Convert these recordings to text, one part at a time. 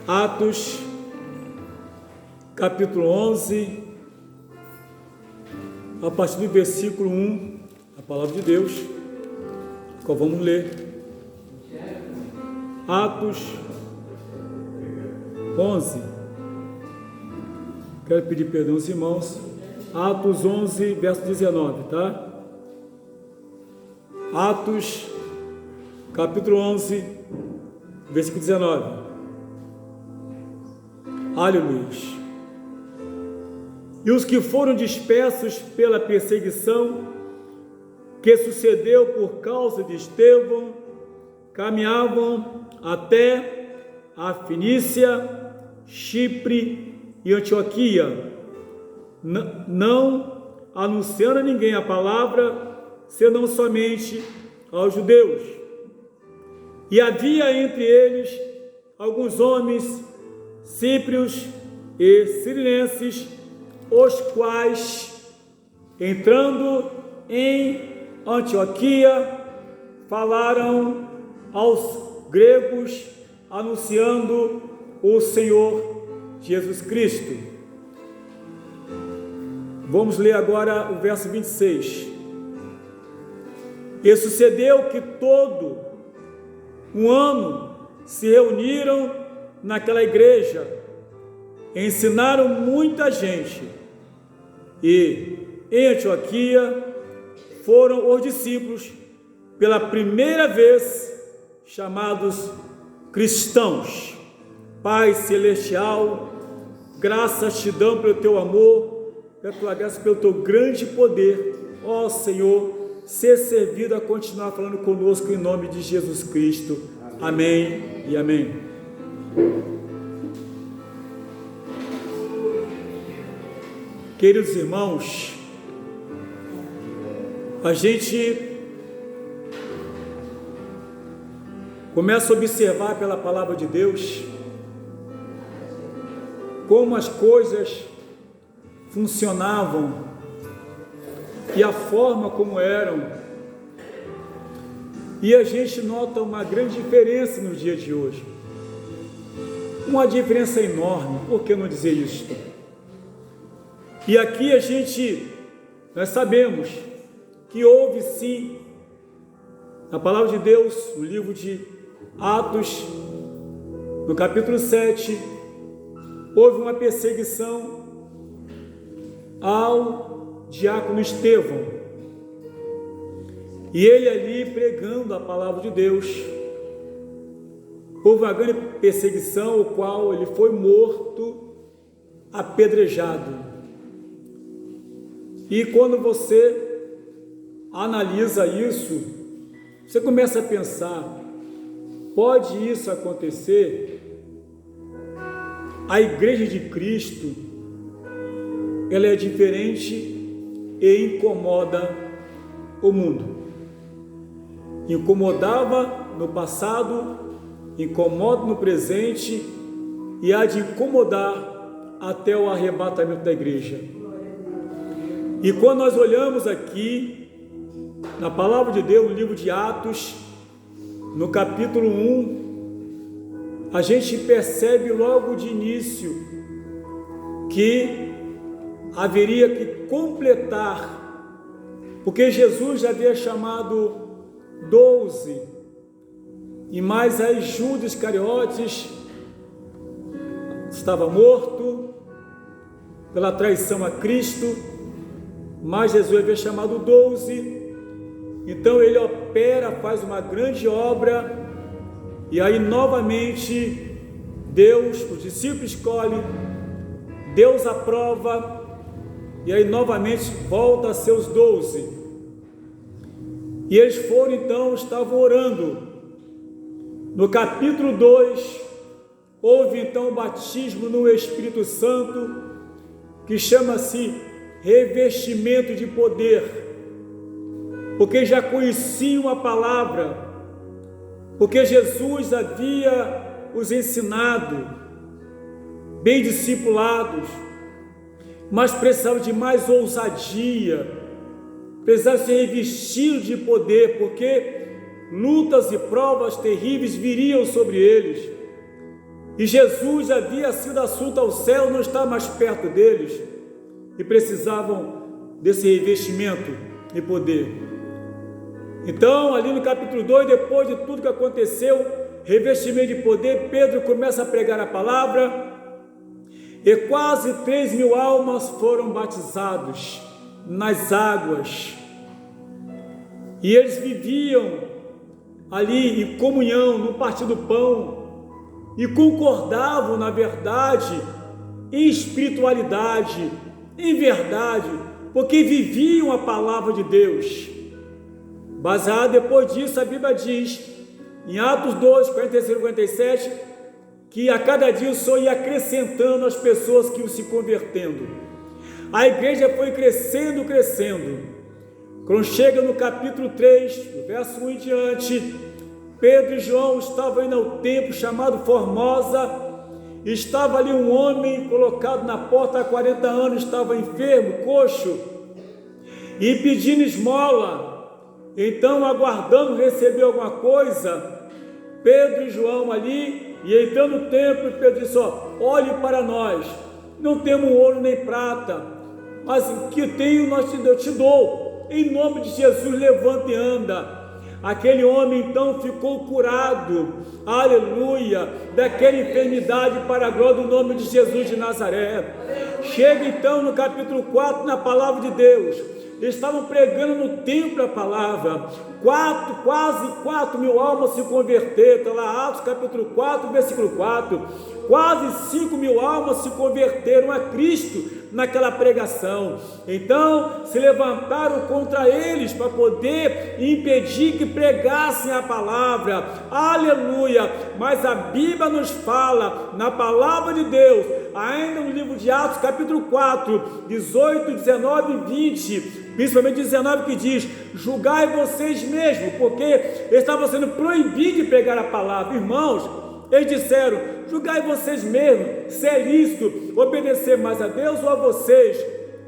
Atos, capítulo 11, a partir do versículo 1, a palavra de Deus, qual vamos ler. Atos 11. Quero pedir perdão aos irmãos. Atos 11, verso 19, tá? Atos, capítulo 11, versículo 19. Aleluia. E os que foram dispersos pela perseguição que sucedeu por causa de Estevão, caminhavam até a Fenícia, Chipre e Antioquia, não anunciando a ninguém a palavra, senão somente aos judeus. E havia entre eles alguns homens cíprios e cirenses, os quais, entrando em Antioquia, falaram aos gregos, anunciando o Senhor Jesus Cristo. Vamos ler agora o verso 26. E sucedeu que todo um ano se reuniram naquela igreja, ensinaram muita gente, e em Antioquia foram os discípulos pela primeira vez chamados cristãos. Pai celestial, graças te damos pelo teu amor, pela tua graça, pelo teu grande poder, ó Senhor, ser servido a continuar falando conosco em nome de Jesus Cristo. Amém e amém. Queridos irmãos, a gente começa a observar pela palavra de Deus como as coisas funcionavam e a forma como eram, e a gente nota uma grande diferença no dia de hoje, uma diferença enorme. Por que não dizer isso? E aqui nós sabemos que houve sim, na palavra de Deus, no livro de Atos, no capítulo 7, houve uma perseguição ao diácono Estevão, e ele ali pregando a palavra de Deus, houve uma grande perseguição, o qual ele foi morto, apedrejado. E quando você analisa isso, você começa a pensar, pode isso acontecer? A igreja de Cristo, ela é diferente e incomoda o mundo. Incomodava no passado, incomoda no presente e há de incomodar até o arrebatamento da igreja. E quando nós olhamos aqui na palavra de Deus, no livro de Atos, no capítulo 1, a gente percebe logo de início que haveria que completar, porque Jesus já havia chamado 12, e mais aí Judas Iscariotes estava morto pela traição a Cristo, mas Jesus havia chamado 12, então ele opera, faz uma grande obra, e aí novamente Deus, os discípulos escolhem, Deus aprova, e aí novamente volta a ser os 12, e eles foram então, estavam orando. No capítulo 2, houve então o batismo no Espírito Santo, que chama-se revestimento de poder, porque já conheciam a palavra, porque Jesus havia os ensinado, bem discipulados, mas precisavam de mais ousadia, precisavam ser revestidos de poder, porque lutas e provas terríveis viriam sobre eles. e Jesus havia sido assunto ao céu, não estava mais perto deles, e precisavam desse revestimento de poder. Então, ali no capítulo 2, depois de tudo que aconteceu, revestimento de poder, Pedro começa a pregar a palavra, e quase 3.000 almas foram batizados nas águas, e eles viviam ali em comunhão, no partir do pão, e concordavam, na verdade, em espiritualidade, em verdade, porque viviam a palavra de Deus. Baseado depois disso, a Bíblia diz, em Atos 2, 46 e 47, que a cada dia o Senhor ia acrescentando as pessoas que iam se convertendo. A igreja foi crescendo. Quando chega no capítulo 3, do verso 1 em diante, Pedro e João estavam indo ao templo chamado Formosa, estava ali um homem colocado na porta há 40 anos, estava enfermo, coxo, e pedindo esmola. Então, aguardando receber alguma coisa, Pedro e João ali, e entrando no templo, Pedro disse: olhe para nós, não temos ouro nem prata, mas o que tenho eu te dou, em nome de Jesus, levanta e anda. Aquele homem então ficou curado, aleluia, daquela enfermidade, para a glória do nome de Jesus de Nazaré. Chega então no capítulo 4, na palavra de Deus, estavam pregando no templo a palavra, quase 4.000 almas se converteram. Está lá Atos capítulo 4, versículo 4, quase 5.000 almas se converteram a Cristo naquela pregação. Então se levantaram contra eles para poder impedir que pregassem a palavra, aleluia. Mas a Bíblia nos fala, na palavra de Deus, ainda no livro de Atos capítulo 4, 18, 19 e 20, principalmente 19, que diz: julgai vocês mesmos, porque estavam sendo proibidos de pregar a palavra. Irmãos, eles disseram: julgai vocês mesmos, se é lícito obedecer mais a Deus ou a vocês.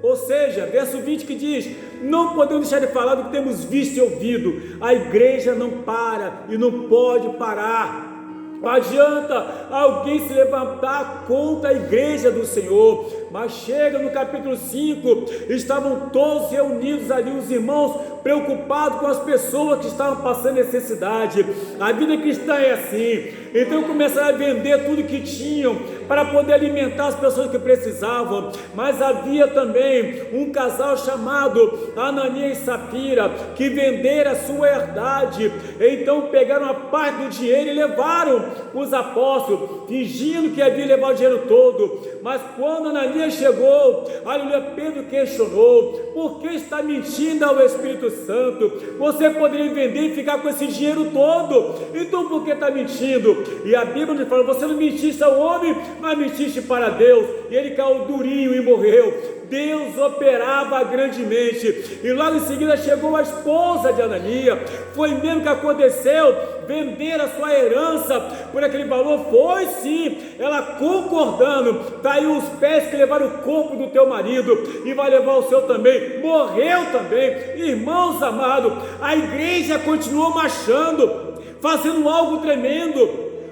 Ou seja, verso 20 que diz: não podemos deixar de falar do que temos visto e ouvido. A igreja não para e não pode parar. Não adianta alguém se levantar contra a igreja do Senhor. Mas chega no capítulo 5, estavam todos reunidos ali, os irmãos, preocupados com as pessoas que estavam passando necessidade. A vida cristã é assim. Então começaram a vender tudo que tinham para poder alimentar as pessoas que precisavam. Mas havia também um casal chamado Ananias e Safira, que venderam a sua herdade. Então pegaram a parte do dinheiro e levaram os apóstolos, fingindo que havia levado o dinheiro todo. Mas quando Ananias chegou, aleluia, Pedro questionou: por que está mentindo ao Espírito Santo? Você poderia vender e ficar com esse dinheiro todo, então por que está mentindo? E a Bíblia nos fala: você não mentiste ao homem, mas mentiste para Deus. E ele caiu durinho e morreu. Deus operava grandemente. E logo em seguida chegou a esposa de Ananias. Foi mesmo que aconteceu, vender a sua herança por aquele valor? Foi sim. Ela concordando, está aí os pés que levaram o corpo do teu marido, e vai levar o seu também, morreu também. Irmãos amados, a igreja continuou marchando, fazendo algo tremendo,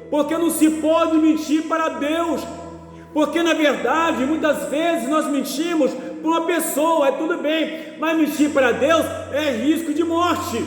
porque não se pode mentir para Deus. Porque na verdade, muitas vezes nós mentimos para uma pessoa, é tudo bem, mas mentir para Deus é risco de morte.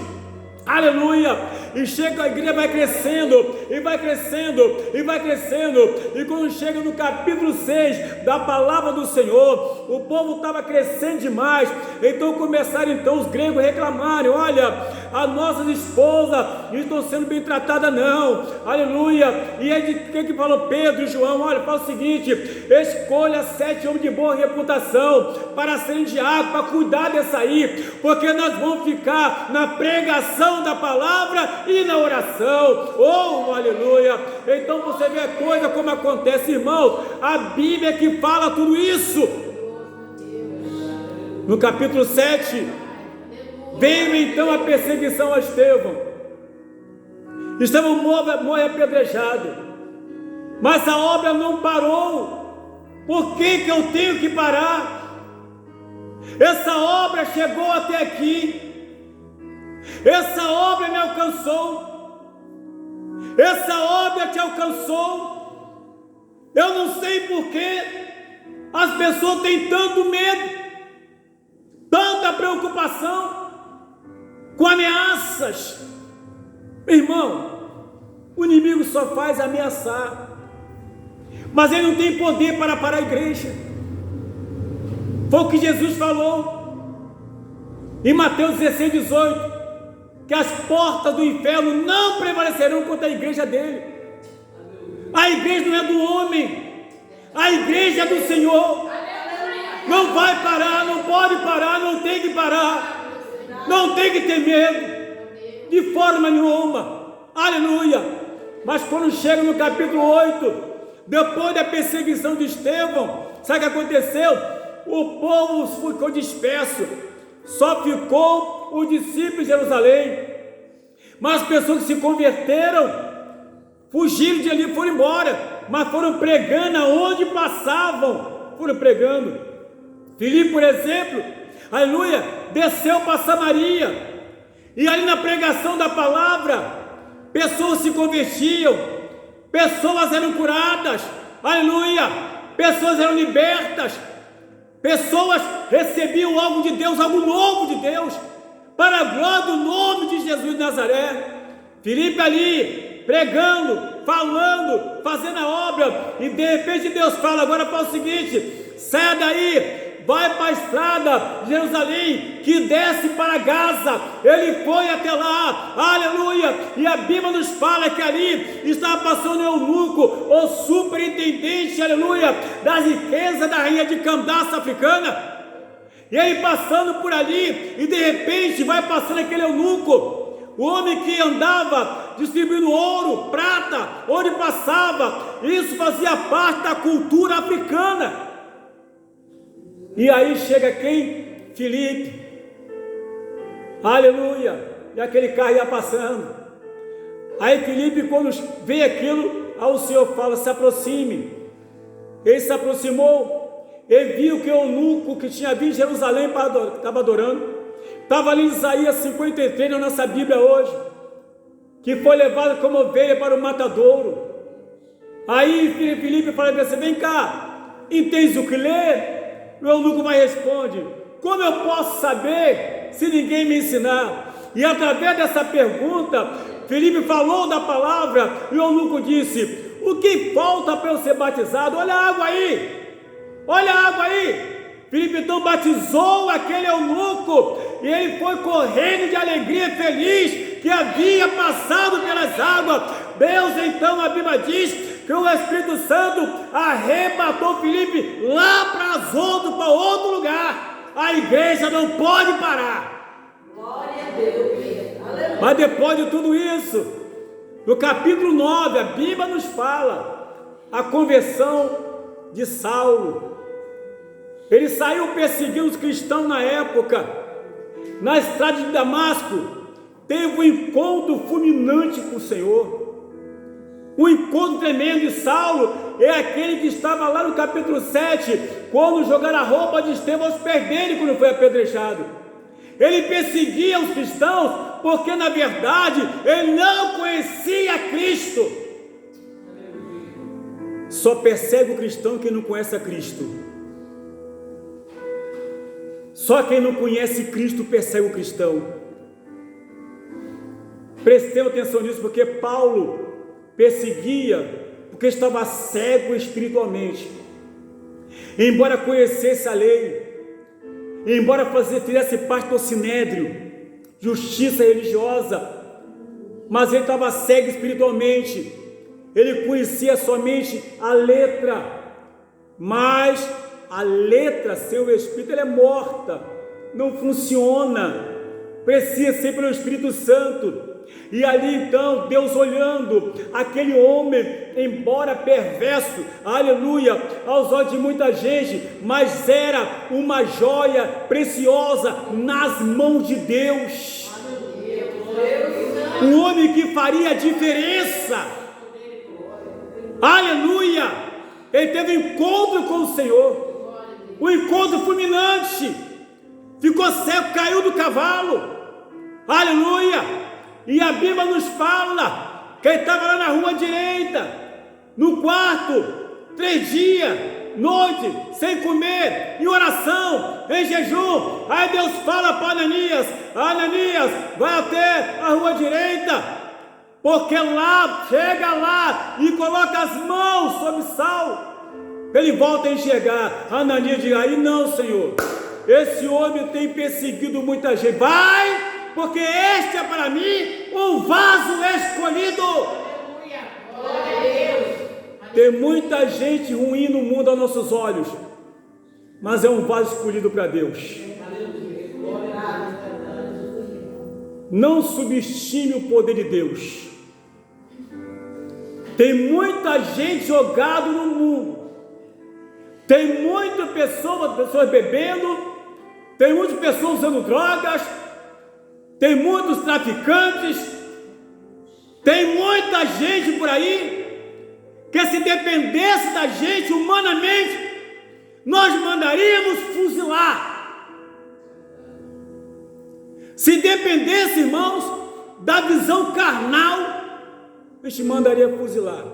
Aleluia! E chega, a igreja vai crescendo, e vai crescendo, e vai crescendo, e quando chega no capítulo 6 da palavra do Senhor, o povo estava crescendo demais. Então começaram então os gregos a reclamarem: olha, as nossas esposas não estão sendo bem tratadas não, aleluia. E aí que falou Pedro e João? Olha, fala o seguinte: escolha 7 homens de boa reputação para serem diáconos, para cuidar dessa aí, porque nós vamos ficar na pregação da palavra e na oração. Oh, aleluia! Então você vê a coisa como acontece, irmão. A Bíblia é que fala tudo isso. No capítulo 7, veio então a perseguição a Estevão. Estevão morre apedrejado, mas a obra não parou. Por que eu tenho que parar? Essa obra chegou até aqui. Essa obra me alcançou. Essa obra te alcançou. Eu não sei por que as pessoas têm tanto medo, tanta preocupação com ameaças. Irmão, o inimigo só faz ameaçar, mas ele não tem poder para parar a igreja. Foi o que Jesus falou em Mateus 16, 18, que as portas do inferno não prevalecerão contra a igreja dele. A igreja não é do homem, a igreja é do Senhor. Não vai parar, não pode parar, não tem que parar, não tem que ter medo, de forma nenhuma. Aleluia. Mas quando chega no capítulo 8, depois da perseguição de Estevão, sabe o que aconteceu? O povo ficou disperso, só ficou os discípulos de Jerusalém. Mas as pessoas que se converteram fugiram de ali, foram embora, mas foram pregando aonde passavam, foram pregando. Filipe, por exemplo, aleluia, desceu para Samaria, e ali na pregação da palavra, pessoas se convertiam, pessoas eram curadas, aleluia, pessoas eram libertas, pessoas recebiam algo de Deus, algo novo de Deus, para a glória do nome de Jesus de Nazaré. Filipe ali, pregando, falando, fazendo a obra, e de repente Deus fala: agora fala o seguinte, saia daí, vai para a estrada de Jerusalém, que desce para Gaza. Ele foi até lá, aleluia, e a Bíblia nos fala que ali estava passando o eunuco, o superintendente, aleluia, das riquezas da rainha de Candace africana. E ele passando por ali, e de repente vai passando aquele eunuco, o homem que andava distribuindo ouro, prata, onde passava. Isso fazia parte da cultura africana. E aí chega quem? Filipe, aleluia, e aquele carro ia passando. Aí Filipe, quando vê aquilo, aí o Senhor fala: se aproxime. Ele se aproximou, ele viu que o eunuco que tinha vindo de Jerusalém estava adorando, estava ali em Isaías 53 na nossa Bíblia hoje, que foi levado como ovelha para o matadouro. Aí Filipe fala assim: vem cá, entendes o que lê? O eunuco vai responder: como eu posso saber se ninguém me ensinar? E através dessa pergunta, Filipe falou da palavra, e o eunuco disse: o que falta para eu ser batizado? Olha a água aí, olha a água aí. Filipe então batizou aquele eunuco, e ele foi correndo de alegria, feliz, que havia passado pelas águas. Deus então, a Bíblia diz que o Espírito Santo arrebatou Filipe lá para outro lugar. A igreja não pode parar. Glória a Deus. Mas depois de tudo isso, no capítulo 9, a Bíblia nos fala a conversão de Saulo. Ele saiu perseguindo os cristãos na época. Na estrada de Damasco, teve um encontro fulminante com o Senhor. O encontro tremendo de Saulo é aquele que estava lá no capítulo 7, quando jogaram a roupa de Estevão aos pés dele, quando foi apedrejado. Ele perseguia os cristãos, porque na verdade ele não conhecia Cristo. Só persegue o cristão quem não conhece a Cristo. Só quem não conhece Cristo persegue o cristão. Prestemos atenção nisso, porque Paulo perseguia porque estava cego espiritualmente. Embora conhecesse a lei, embora fizesse parte do sinédrio, justiça religiosa, mas ele estava cego espiritualmente. Ele conhecia somente a letra, mas a letra sem o Espírito ela é morta, não funciona, precisa ser pelo Espírito Santo. E ali então, Deus olhando aquele homem, embora perverso, aleluia, aos olhos de muita gente, mas era uma joia preciosa nas mãos de Deus. Um homem que faria a diferença, aleluia. Ele teve um encontro com o Senhor, um encontro fulminante, ficou cego, caiu do cavalo, aleluia. E a Bíblia nos fala que ele estava lá na rua direita, no quarto, 3 dias, noite, sem comer, em oração, em jejum. Aí Deus fala para Ananias: Ananias, vai até a rua direita, porque lá, chega lá e coloca as mãos sobre Saulo, ele volta a enxergar. Ananias diz: aí não, Senhor, esse homem tem perseguido muita gente. Vai, porque este é para mim um vaso escolhido. Glória a Deus. Tem muita gente ruim no mundo aos nossos olhos, mas é um vaso escolhido para Deus. Não subestime o poder de Deus. Tem muita gente jogada no mundo, tem muitas pessoas bebendo, tem muitas pessoas usando drogas, tem muitos traficantes, tem muita gente por aí que, se dependesse da gente humanamente, nós mandaríamos fuzilar. Se dependesse, irmãos, da visão carnal, a gente mandaria fuzilar.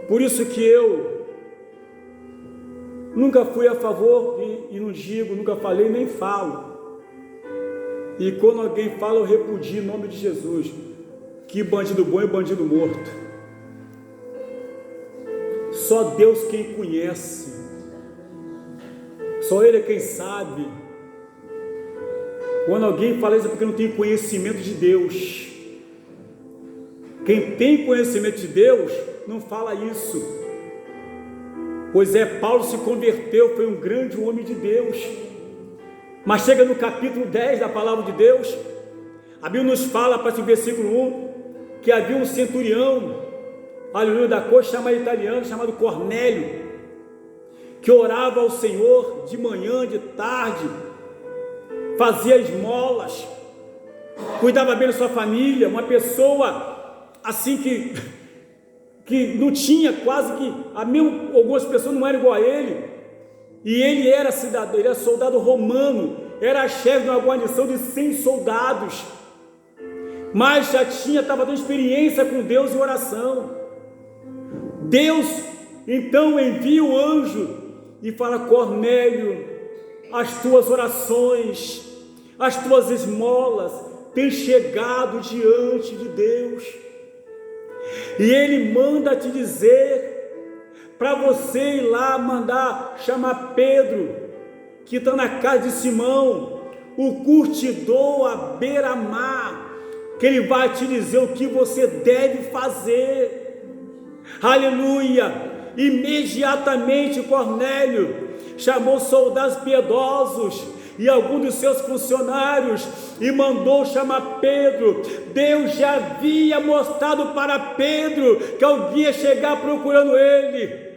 Por isso que eu nunca fui a favor e não digo, nunca falei nem falo. E quando alguém fala, eu repudio em nome de Jesus. Que bandido bom e bandido morto. Só Deus quem conhece. Só Ele é quem sabe. Quando alguém fala isso é porque não tem conhecimento de Deus. Quem tem conhecimento de Deus não fala isso. Pois Paulo se converteu, foi um grande homem de Deus. Mas chega no capítulo 10 da palavra de Deus, a Bíblia nos fala, a partir do versículo 1, que havia um centurião, aleluia, da corte italiana, chamado Cornélio, que orava ao Senhor de manhã, de tarde, fazia esmolas, cuidava bem da sua família, uma pessoa assim que não tinha quase que, algumas pessoas não eram igual a ele, e ele era cidadão, ele era soldado romano, era chefe de uma guarnição de 100 soldados, mas já estava tendo experiência com Deus em oração. Deus então envia o anjo e fala: Cornélio, as tuas orações, as tuas esmolas têm chegado diante de Deus, e Ele manda te dizer para você ir lá, mandar chamar Pedro, que está na casa de Simão, o curtidor à beira-mar, que ele vai te dizer o que você deve fazer. Aleluia! Imediatamente Cornélio chamou soldados piedosos e alguns dos seus funcionários e mandou chamar Pedro. Deus já havia mostrado para Pedro que alguém ia chegar procurando ele.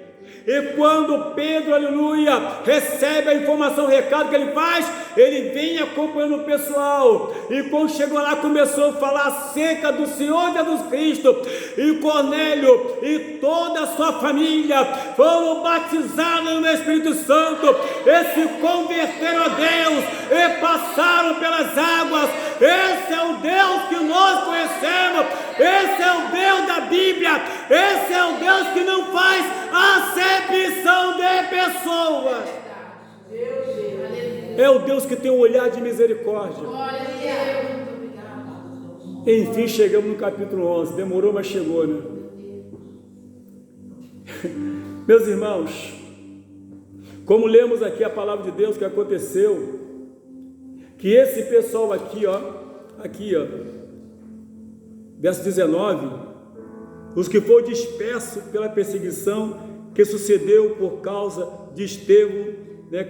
E quando Pedro, aleluia, recebe a informação, o recado que ele faz, ele vem acompanhando o pessoal. E quando chegou lá, começou a falar acerca do Senhor Jesus Cristo. E Cornélio e toda a sua família foram batizados no Espírito Santo e se converteram a Deus e passaram pelas águas. Esse é o Deus que nós conhecemos. Esse é o Deus da Bíblia. Esse é o Deus que não faz acepção de pessoas. É o Deus que tem um olhar de misericórdia. Enfim, chegamos no capítulo 11. Demorou, mas chegou, né? Meus irmãos, como lemos aqui a palavra de Deus, que aconteceu, que esse pessoal aqui, ó, verso 19, os que foram dispersos pela perseguição que sucedeu por causa de Estevão,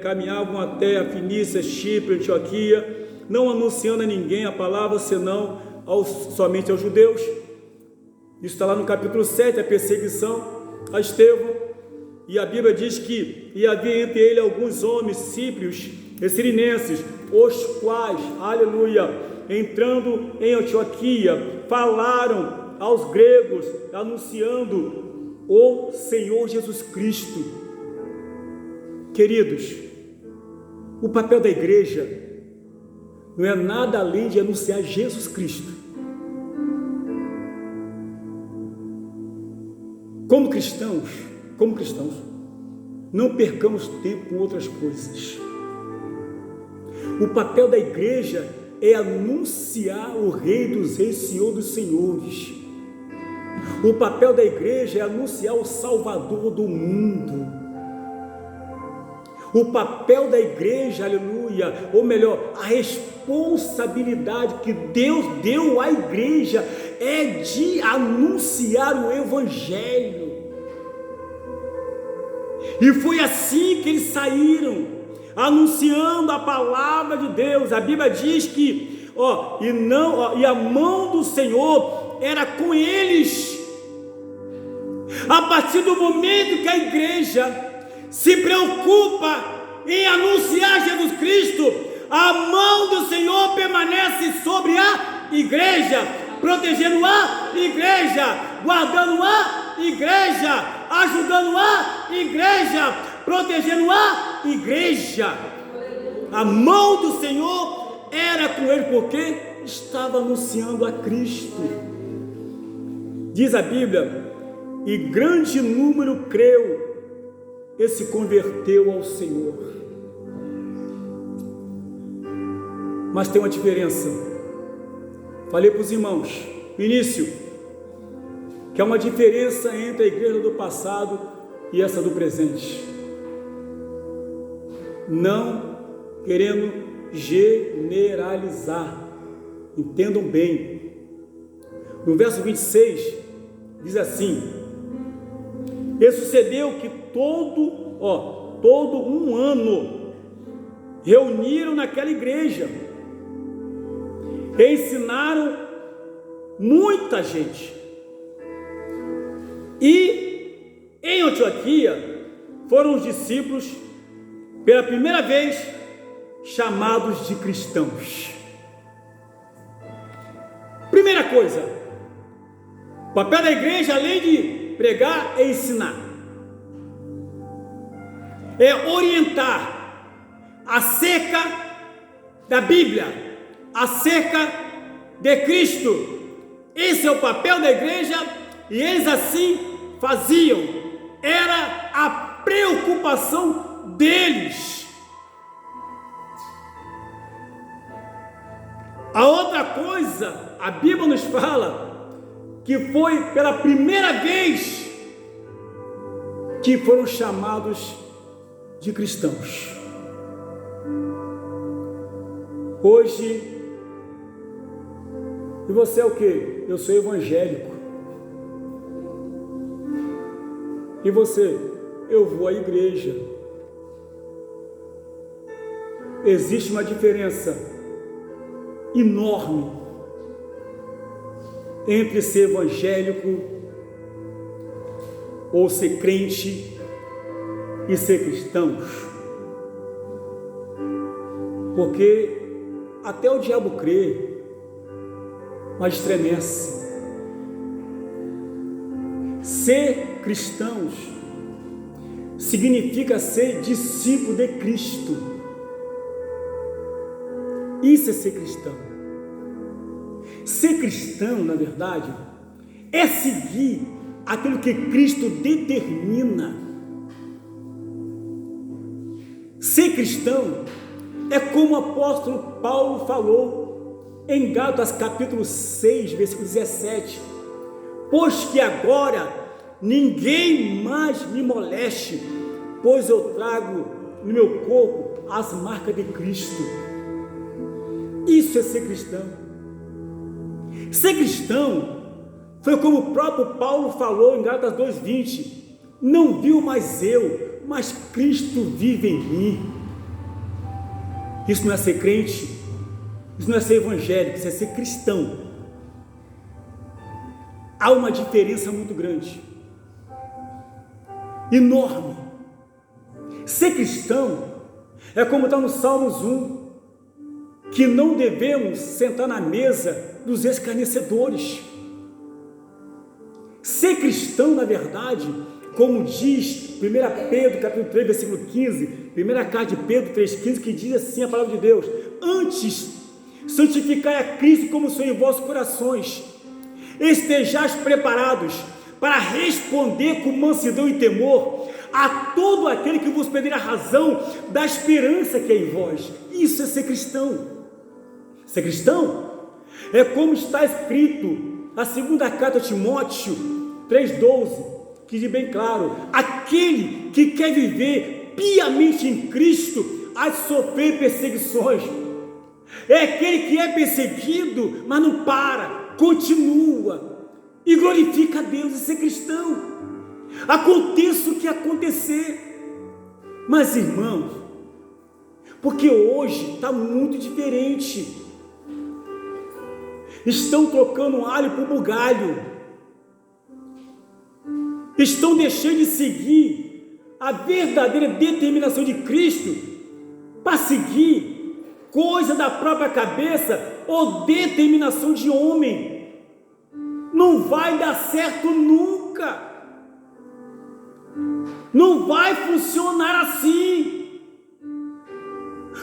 caminhavam até a Fenícia, Chipre, Antioquia, não anunciando a ninguém a palavra, senão somente aos judeus. Isso está lá no capítulo 7, a perseguição a Estevão. E a Bíblia diz que havia entre ele alguns homens síprios e sirinenses, os quais, aleluia, entrando em Antioquia, falaram aos gregos, anunciando o Senhor Jesus Cristo. Queridos, o papel da igreja não é nada além de anunciar Jesus Cristo. como cristãos, não percamos tempo com outras coisas. O papel da igreja é anunciar o Rei dos Reis, Senhor dos Senhores. O papel da igreja é anunciar o Salvador do mundo. O papel da igreja, aleluia, ou melhor, a responsabilidade que Deus deu à igreja é de anunciar o Evangelho. E foi assim que eles saíram, anunciando a palavra de Deus. A Bíblia diz que, e a mão do Senhor era com eles. A partir do momento que a igreja se preocupa em anunciar Jesus Cristo, a mão do Senhor permanece sobre a igreja, protegendo a igreja, guardando a igreja, ajudando a igreja, protegendo a igreja. A mão do Senhor era com ele, porque estava anunciando a Cristo. Diz a Bíblia, e grande número creu e se converteu ao Senhor. Mas tem uma diferença. Falei para os irmãos no início que há uma diferença entre a igreja do passado e essa do presente. Não querendo generalizar, entendam bem. No verso 26 diz assim: e sucedeu que todo um ano reuniram naquela igreja e ensinaram muita gente. E em Antioquia foram os discípulos pela primeira vez chamados de cristãos. Primeira coisa, o papel da igreja, além de pregar, é ensinar, é orientar acerca da Bíblia, acerca de Cristo. Esse é o papel da igreja, e eles assim faziam, era a preocupação deles. A outra coisa, a Bíblia nos fala que foi pela primeira vez que foram chamados de cristãos. Hoje, e você é o quê? Eu sou evangélico. E você? Eu vou à igreja. Existe uma diferença enorme entre ser evangélico ou ser crente e ser cristãos, porque até o diabo crê, mas estremece. Ser cristãos significa ser discípulo de Cristo. Isso é ser cristão. Ser cristão, na verdade, é seguir aquilo que Cristo determina. Ser cristão é como o apóstolo Paulo falou em Gálatas capítulo 6, versículo 17: pois que agora ninguém mais me moleste, pois eu trago no meu corpo as marcas de Cristo. Isso é ser cristão. Ser cristão foi como o próprio Paulo falou em Gálatas 2:20: não vivo mais eu, mas Cristo vive em mim. Isso não é ser crente, isso não é ser evangélico, isso é ser cristão. Há uma diferença muito grande, enorme. Ser cristão é como está no Salmos 1, que não devemos sentar na mesa dos escarnecedores. Ser cristão, na verdade, como diz 1 Pedro capítulo 3, versículo 15, primeira carta de Pedro 3,15, que diz assim a palavra de Deus: antes, santificai a Cristo como Senhor em vossos corações, estejais preparados para responder com mansidão e temor a todo aquele que vos pedir a razão da esperança que é em vós. Isso é ser cristão. Ser cristão é como está escrito na segunda carta a Timóteo 3,12, que diz bem claro: aquele que quer viver piamente em Cristo há de sofrer perseguições. É aquele que é perseguido, mas não para, continua e glorifica a Deus. Isso é cristão. Aconteça o que acontecer. Mas, irmãos, porque hoje está muito diferente. Estão trocando alho por bugalho. Estão deixando de seguir a verdadeira determinação de Cristo para seguir coisa da própria cabeça ou determinação de homem. Não vai dar certo nunca. Não vai funcionar assim.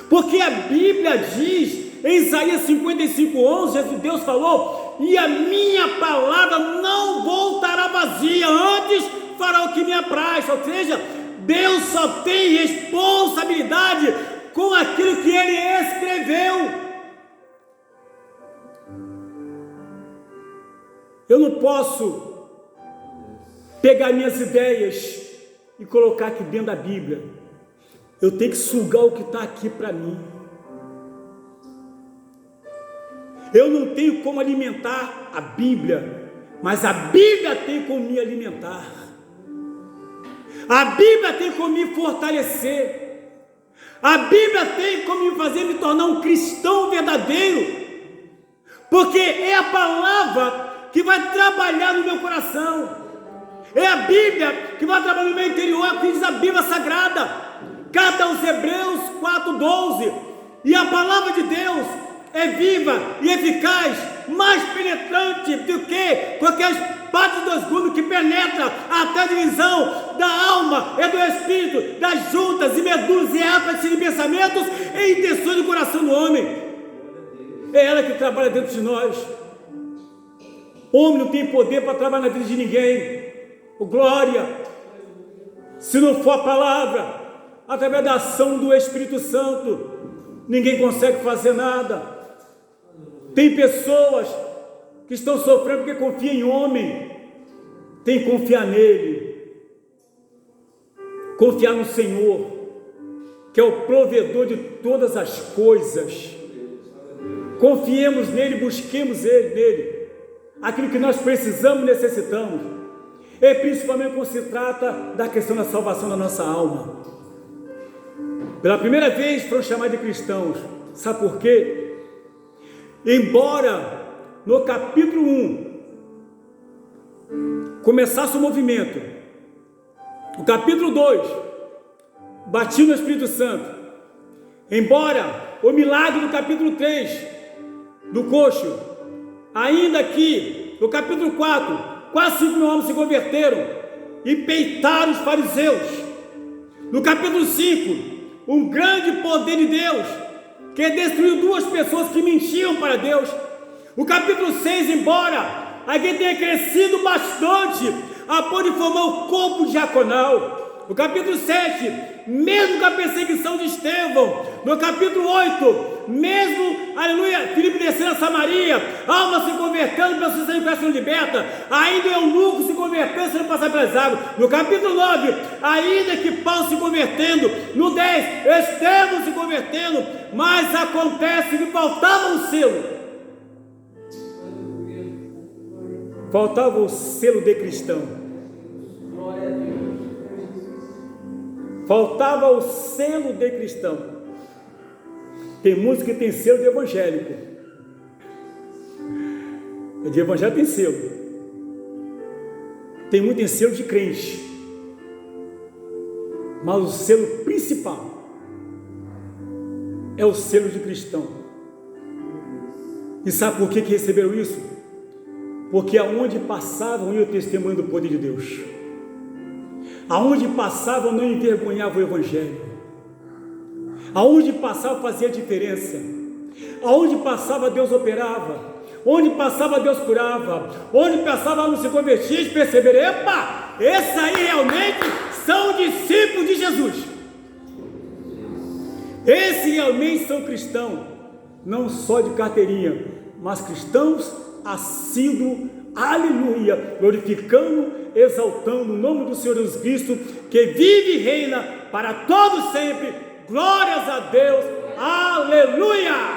Porque a Bíblia diz, em Isaías 55:11, Deus falou: e a minha palavra não voltará vazia, antes fará o que me apraz. Ou seja, Deus só tem responsabilidade com aquilo que Ele escreveu. Eu não posso pegar minhas ideias e colocar aqui dentro da Bíblia. Eu tenho que sugar o que está aqui para mim. Eu não tenho como alimentar a Bíblia, mas a Bíblia tem como me alimentar. A Bíblia tem como me fortalecer. A Bíblia tem como me fazer me tornar um cristão verdadeiro, porque é a palavra que vai trabalhar no meu coração. É a Bíblia que vai trabalhar no meu interior, é o que diz a Bíblia Sagrada. Carta aos Hebreus 4:12. E a palavra de Deus é viva e eficaz, mais penetrante do que qualquer espada de dois gumes, que penetra até a divisão da alma e do espírito, das juntas e medulas e ápices de pensamentos e intenções do coração do homem. É ela que trabalha dentro de nós. Homem não tem poder para trabalhar na vida de ninguém. Glória! Se não for a palavra, através da ação do Espírito Santo, ninguém consegue fazer nada. Tem pessoas que estão sofrendo porque confiam em homem. Tem que confiar nele. Confiar no Senhor, que é o provedor de todas as coisas. Confiemos nele, busquemos nele. Aquilo que nós precisamos, necessitamos. E principalmente quando se trata da questão da salvação da nossa alma. Pela primeira vez foram chamados de cristãos. Sabe por quê? Embora no capítulo 1 começasse o movimento, no capítulo 2 batido no Espírito Santo, embora o milagre do capítulo 3 do coxo, ainda que no capítulo 4 quase 5 mil homens se converteram e peitaram os fariseus. No capítulo 5, um grande poder de Deus que destruiu 2 pessoas que mentiam para Deus. O capítulo 6, embora a igreja tenha crescido bastante a ponto de formar o corpo diaconal. No capítulo 7, mesmo com a perseguição de Estevão. No capítulo 8, mesmo, aleluia, Filipe descendo a Samaria, almas se convertendo, pessoas sendo libertas, ainda eunuco se convertendo, sendo passar pelas águas. No capítulo 9, ainda que Paulo se convertendo. No 10, Estevão se convertendo, mas acontece que faltava um selo. Faltava o selo de cristão. Faltava o selo de cristão. Tem muitos que tem selo de evangélico. De evangelho tem selo. Tem muito em selo de crente. Mas o selo principal é o selo de cristão. E sabe por que receberam isso? Porque aonde passavam ia o testemunho do poder de Deus. Aonde passavam não envergonhava o evangelho. Aonde passava fazia diferença. Aonde passava Deus operava. Onde passava, Deus curava. Onde passava, não se convertia, eles perceberam: epa, esses aí realmente são discípulos de Jesus. Esses realmente são cristãos, não só de carteirinha, mas cristãos assíduos, aleluia, glorificando, exaltando o nome do Senhor Jesus Cristo, que vive e reina para todos sempre. Glórias a Deus, aleluia.